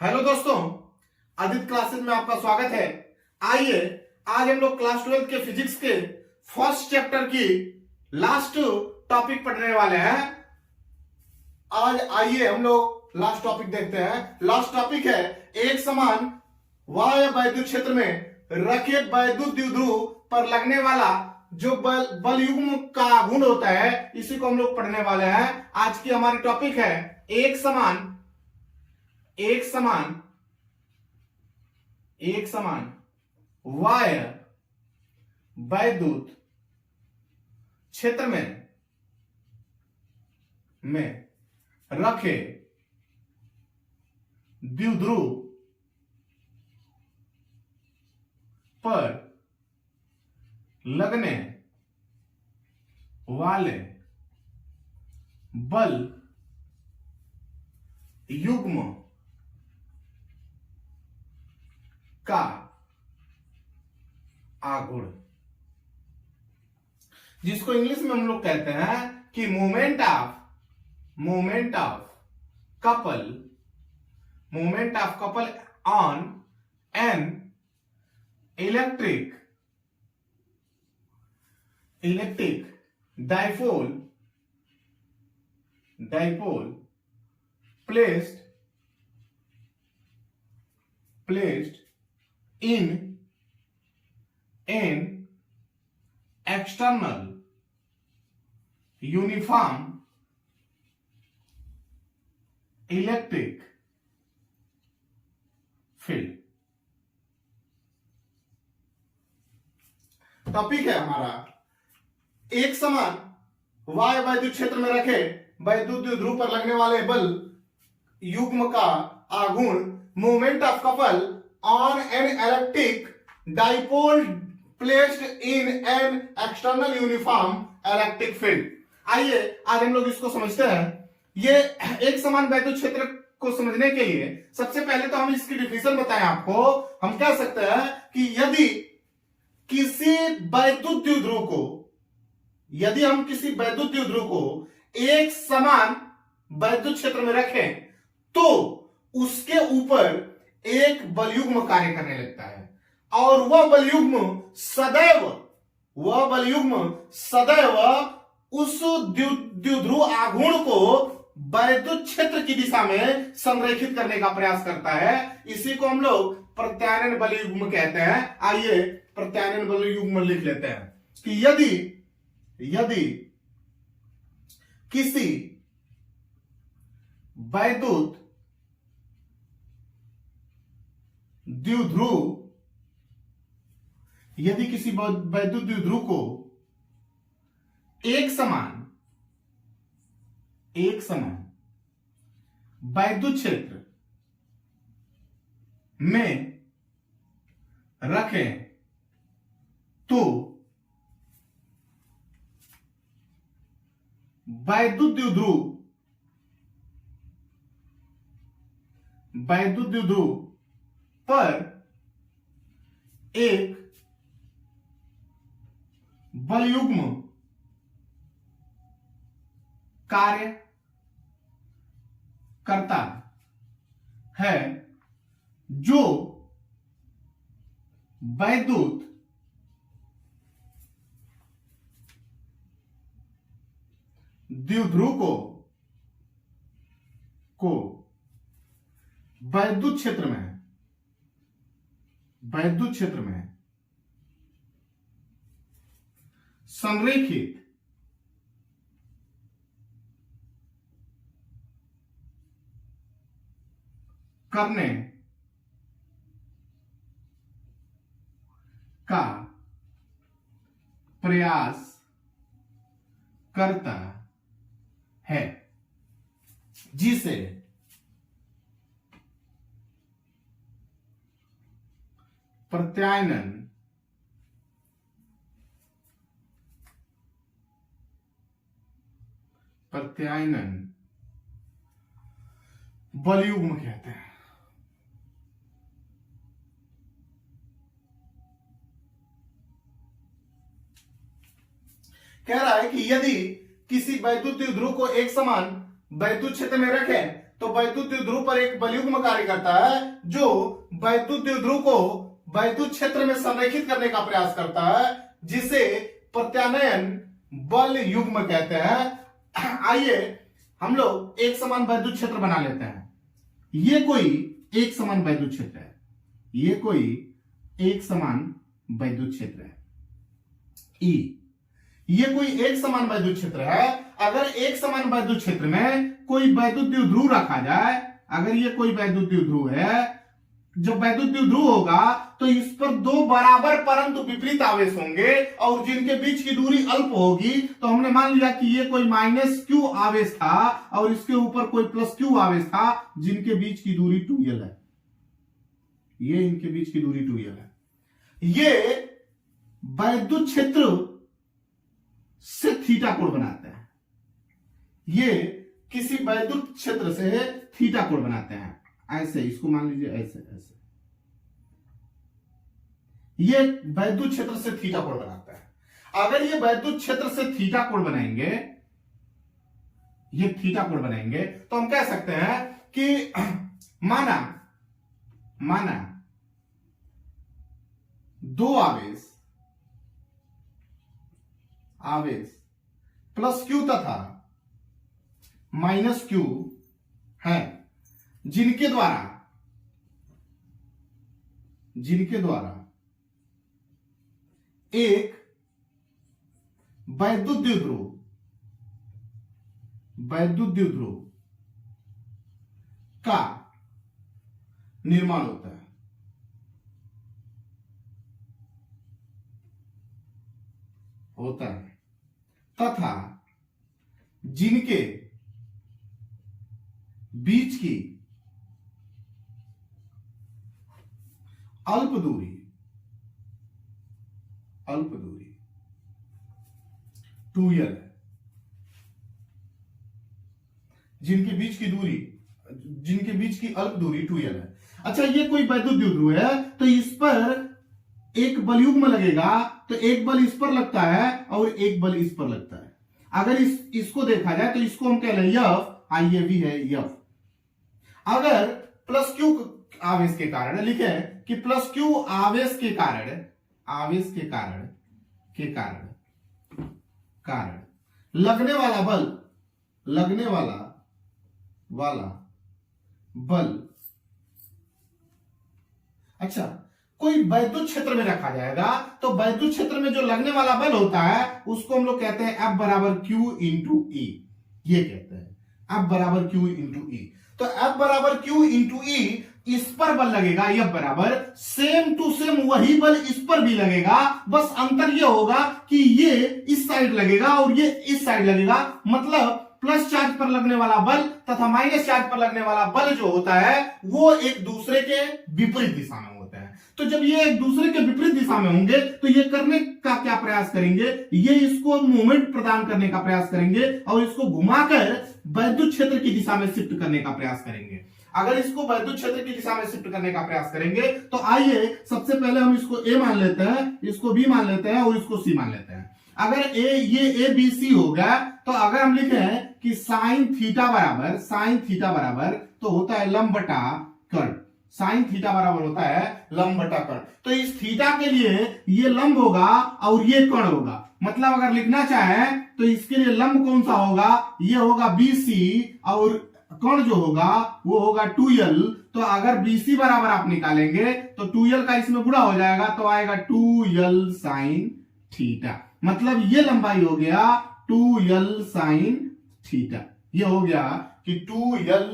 Hello दोस्तों, Aditya classes में आपका स्वागत है। आइए आज हम लोग क्लास 12 के फिजिक्स के फर्स्ट चैप्टर की लास्ट टॉपिक पढ़ने वाले हैं। आज आइए हम लोग लास्ट टॉपिक देखते हैं। लास्ट टॉपिक है एक समान वाय वैद्युत क्षेत्र में रखे वैद्युत द्विध्रुव पर लगने वाला जो बल युग्म का गुण होता है, इसी को हम लोग पढ़ने वाले हैं। आज की हमारी टॉपिक है एक समान वाय वैद्युत क्षेत्र में रखे द्विध्रुव पर लगने वाले बल युग्म का आघूर्ण, जिसको इंग्लिश में हम लोग कहते हैं कि moment of couple on an electric dipole placed in an external uniform electric field। Topic है हमारा एक समान वाय वैद्युत क्षेत्र में रखे वैद्युत द्विध्रुव पर लगने वाले बल युग्म का आघूर्ण moment of couple on an electric dipole placed in an external uniform electric field. आइए आज हम लोग इसको समझते हैं। ये एक समान वैद्युत क्षेत्र को समझने के लिए सबसे पहले तो हम इसकी डिफिनेशन बताएं आपको। हम कह सकते हैं कि यदि किसी वैद्युत द्विध्रुव को एक समान वैद्युत क्षेत्र में रखें तो उसके ऊपर एक बलयुग्म कार्य करने लगता है और वह बलयुग्म सदैव उस द्विध्रुव आघूर्ण को वैद्युत क्षेत्र की दिशा में संरेखित करने का प्रयास करता है। इसी को हम लोग प्रत्यानयन बलयुग्म कहते हैं। आइए प्रत्यानयन बलयुग्म लिख लेते हैं कि यदि किसी वैद्युत द्विध्रुव को एक समान वैद्युत क्षेत्र में रखें तो वैद्युत द्विध्रुव पर एक बलयुग्म कार्य करता है जो वैद्युत द्विध्रुव को वैद्युत क्षेत्र में संरेखित करने का प्रयास करता है, जिसे प्रत्यानयन बलयुग्म कहते हैं। कह रहा है कि यदि किसी वैद्युत द्विध्रुव को एक समान वैद्युत क्षेत्र में रखें तो वैद्युत द्विध्रुव पर एक बलयुग्म कार्य करता है जो वैद्युत द्विध्रुव को वैद्युत क्षेत्र में संरेखित करने का प्रयास करता है, जिसे प्रत्यानयन बल युग्म कहते हैं। आइए हम लोग एक समान वैद्युत क्षेत्र बना लेते हैं। ये कोई एक समान वैद्युत क्षेत्र है, ये कोई एक समान वैद्युत क्षेत्र है ई। ये कोई एक समान वैद्युत क्षेत्र है। अगर एक समान वैद्युत क्षेत्र में कोई वैद्युत द्विध्रुव रखा जाए, अगर ये कोई वैद्युत द्विध्रुव है, जब वैद्युत द्विध्रुव होगा तो इस पर दो बराबर परंतु विपरीत आवेश होंगे और जिनके बीच की दूरी अल्प होगी। तो हमने मान लिया कि ये कोई -q आवेश था और इसके ऊपर कोई +q आवेश था, जिनके बीच की दूरी 2l है। ये इनके बीच की दूरी 2l है। ये वैद्युत क्षेत्र से थीटा कोण बनाते हैं। ये किसी वैद्युत क्षेत्र से थीटा कोण बनाते हैं। ऐसे इसको मान लीजिए, ऐसे ऐसे ये वैद्युत क्षेत्र से थीटा कोण बनाता है। अगर ये वैद्युत क्षेत्र से थीटा कोण बनाएंगे, ये थीटा कोण बनाएंगे, तो हम कह सकते हैं कि माना दो आवेश +q तथा -q है, जिनके द्वारा एक वैद्युत द्विध्रुव का निर्माण होता है। तथा जिनके बीच की अल्प दूरी 2l है, जिनके बीच की अल्प दूरी 2l है। अच्छा, ये कोई वैद्युत द्विध्रुव है तो इस पर एक बलयुग्म लगेगा, तो एक बल इस पर लगता है और एक बल इस पर लगता है। अगर इसको देखा जाए तो इसको हम कह लें F, आइए भी है F। अगर +q आवेश के कारण लिखें कि +q आवेश के कारण लगने वाला बल, अच्छा, कोई वैद्युत क्षेत्र में रखा जाएगा तो वैद्युत क्षेत्र में जो लगने वाला बल होता है उसको हम लोग कहते हैं F = Q × E। ये कहते हैं F = Q × E। तो F = Q × E, इस पर बल लगेगा F बराबर सेम टू सेम वही बल इस पर भी लगेगा, बस अंतर ये होगा कि ये इस साइड लगेगा और ये इस साइड लगेगा। मतलब प्लस चार्ज पर लगने वाला बल तथा माइनस चार्ज पर लगने वाला बल जो होता है वो एक दूसरे के विपरीत दिशा में होते हैं। तो जब ये एक दूसरे के विपरीत दिशा में होंगे तो ये करने का क्या प्रयास करेंगे, ये इसको मोमेंट प्रदान करने का प्रयास करेंगे और इसको घुमाकर वैद्युत क्षेत्र की दिशा में शिफ्ट करने का प्रयास करेंगे। अगर इसको वैद्युत क्षेत्र की दिशा में शिफ्ट करने का प्रयास करेंगे तो आइए सबसे पहले हम इसको A मान लेते हैं, इसको B मान लेते हैं और इसको C मान लेते हैं। अगर ये ABC हो गया तो अगर हम लिखे कि साइन थीटा बराबर तो होता है लंब बटा कर्ण, साइन थीटा बराबर होता है लंब बटा कर्ण। तो इस थीटा के लिए ये लंब होगा और ये कर्ण होगा। मतलब अगर लिखना चाहें तो इसके लिए लंब कौन सा होगा, ये होगा BC और कर्ण जो होगा वो होगा 2l। तो अगर BC बराबर आप निकालेंगे तो 2l का इसमें गुणा हो जाएगा तो आएगा 2l sin थीटा। मतलब ये लंबाई हो गया 2l sin थीटा। ये हो गया कि 2l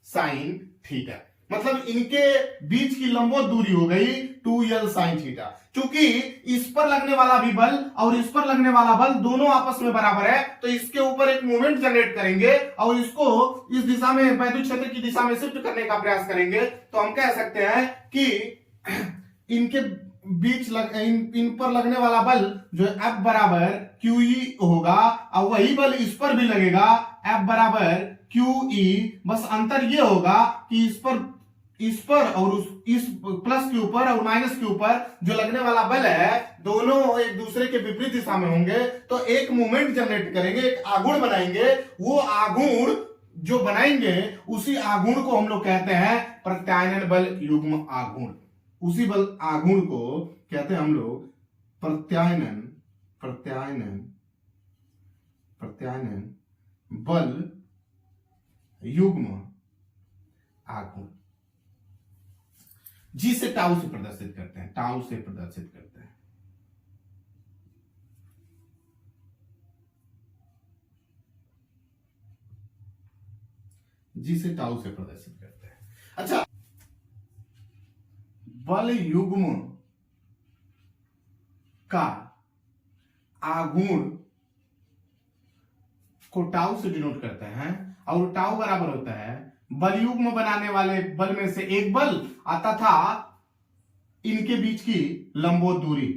sin थीटा। मतलब इनके बीच की लंबवत दूरी हो गई 2l sin थीटा। चूंकि इस पर लगने वाला भी बल और इस पर लगने वाला बल दोनों आपस में बराबर है तो इसके ऊपर एक मोमेंट जनरेट करेंगे और इसको इस दिशा में वैद्युत क्षेत्र की दिशा में शिफ्ट करने का प्रयास करेंगे। तो हम कह सकते हैं कि इनके बीच इन पर लगने वाला बल जो F बराबर QE होगा और वही बल इस पर भी लगेगा F बराबर QE। बस अंतर ये होगा कि इस पर और इस प्लस के ऊपर और माइनस के ऊपर जो लगने वाला बल है दोनों एक दूसरे के विपरीत दिशा में होंगे तो एक मोमेंट जनरेट करेंगे, एक आघूर्ण बनाएंगे। वो आघूर्ण जो बनाएंगे उसी आघूर्ण को हम लोग कहते हैं प्रत्यानयन बल युग्म आघूर्ण। उसी बल आघूर्ण को कहते हैं हम लोग प्रत्यानयन प्रत्यानयन प्रत्यानयन बल युग्म आघूर्ण, जिसे टाउ से प्रदर्शित करते हैं, टाउ से प्रदर्शित करते हैं। जिसे टाउ से प्रदर्शित करते हैं। अच्छा, बल युग्म का आघूर्ण को टाउ से डिनोट करते हैं और टाउ बराबर होता है बल युग्म बनाने वाले बल में से एक बल तथा इनके बीच की लंबवत दूरी।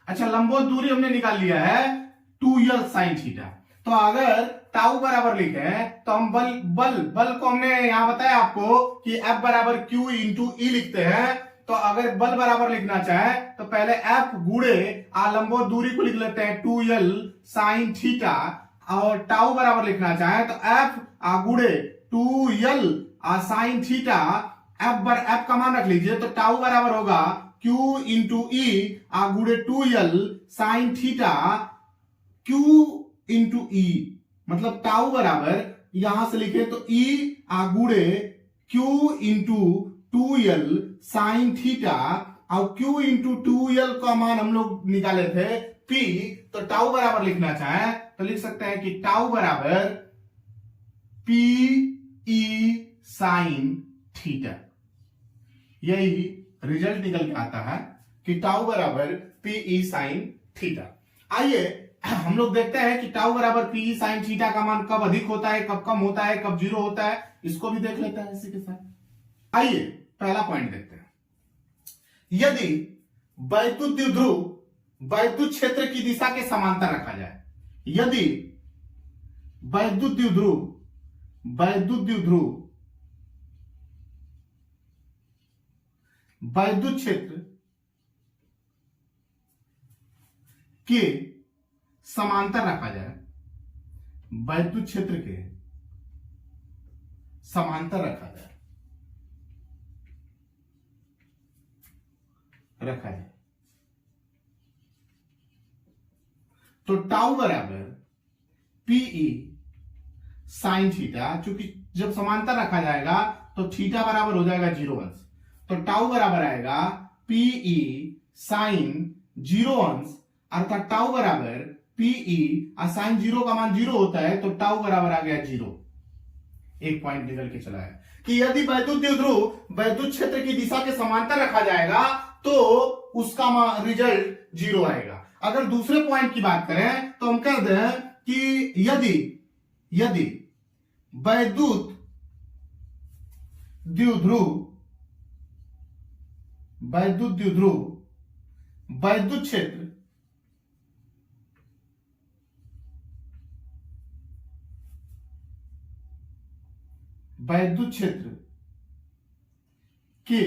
अच्छा, लंबवत दूरी हमने निकाल लिया है 2l sin थीटा। तो अगर टाउ बराबर लिखे तो हम बल बल बल को हमने यहां बताया आपको कि F बराबर Q इंटू E लिखते हैं। तो अगर बल बराबर लिखना चाहे तो पहले F गुणे लंबवत दूरी को लिख लेते हैं 2l sin थीटा, और टाउ बराबर लिखना चाहे तो F गुणे 2l sin थीटा। F का मान रख लीजिए तो टाउ बराबर होगा Q इंटू E गुणे 2l sin theta Q into E, मतलब टाउ बराबर यहां से लिखे तो E गुणे Q into 2l sin theta, और Q इंटू 2l का मान हम लोग निकाले थे P। तो टाउ बराबर लिखना चाहे तो लिख सकते हैं कि टाउ बराबर P E sin थीटा। यही रिजल्ट निकल के आता है कि टाउ बराबर P E sin थीटा। आइए हम लोग देखते हैं कि टाउ बराबर P E sin थीटा का मान कब अधिक होता है, कब कम होता है, कब जीरो होता है, इसको भी देख लेते हैं इसी के साथ। आइए पहला पॉइंट देखते हैं। यदि वैद्युत द्विध्रुव वैद्युत क्षेत्र की दिशा के समांतर रखा जाए, यदि वैद्युत द्विध्रुव वैद्युत क्षेत्र के समांतर रखा जाए, वैद्युत क्षेत्र के समांतर रखा जाए तो टाउ बराबर Pe sin थीटा, चूंकि जब समांतर रखा जाएगा तो थीटा बराबर हो जाएगा 0 अंश, तो टाउ बराबर आएगा Pe sin 0 अंश, अर्थात टाउ बराबर Pe sin 0 का मान 0 होता है तो टाउ बराबर आ गया 0। एक पॉइंट निकल के चला है कि यदि वैद्युत द्विध्रुव वैद्युत क्षेत्र की दिशा के समांतर रखा जाएगा तो उसका रिजल्ट 0 आएगा। अगर दूसरे पॉइंट की बात करें तो हम कह दें कि यदि वैद्युत द्विध्रुव वैद्युत क्षेत्र के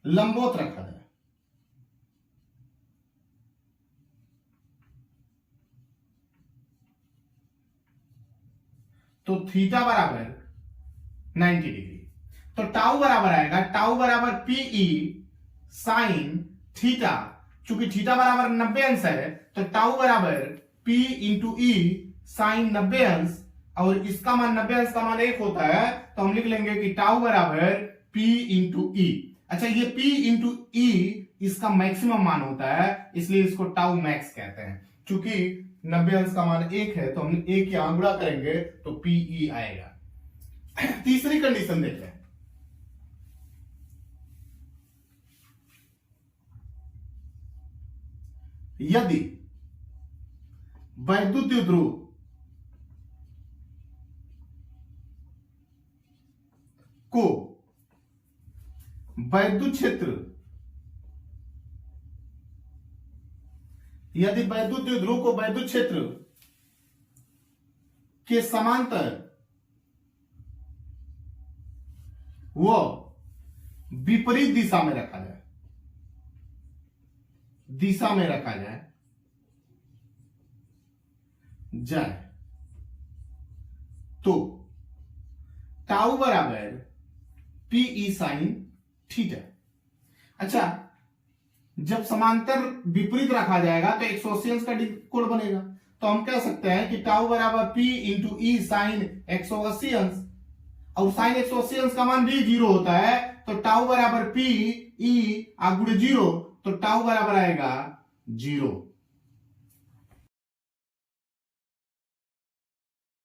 लंबवत रखा जाए तो थीटा बराबर 90 डिग्री, तो टाउ बराबर आएगा टाउ बराबर Pe sin थीटा, चूंकि थीटा बराबर 90 अंश है तो टाउ बराबर P इंटू E sin 90 अंश, और इसका मान 90 अंश का मान 1 होता है तो हम लिख लेंगे कि टाउ बराबर P इंटू E। अच्छा, ये P इंटू E इसका मैक्सिमम मान होता है इसलिए इसको टाउ मैक्स कहते हैं। चूंकि 90 अंश का मान 1 है तो हम 1 यहां गुणा करेंगे तो Pe आएगा। तीसरी कंडीशन देख लें। यदि वैद्युत द्विध्रुव को वैद्युत क्षेत्र, यदि वैद्युत द्विध्रुव को वैद्युत क्षेत्र के समांतर व विपरीत दिशा में रखा जाए, दिशा में रखा जाए तो टाउ बराबर पीई साइन थीटा। अच्छा, जब समांतर विपरीत रखा जाएगा तो 180 का कोण बनेगा, तो हम कह सकते हैं कि टाउ बराबर पी इंटू ई साइन 180 और साइन 180 का मान भी 0 होता है, तो टाउ बराबर पी ई गुणे 0, तो टाउ बराबर आएगा 0।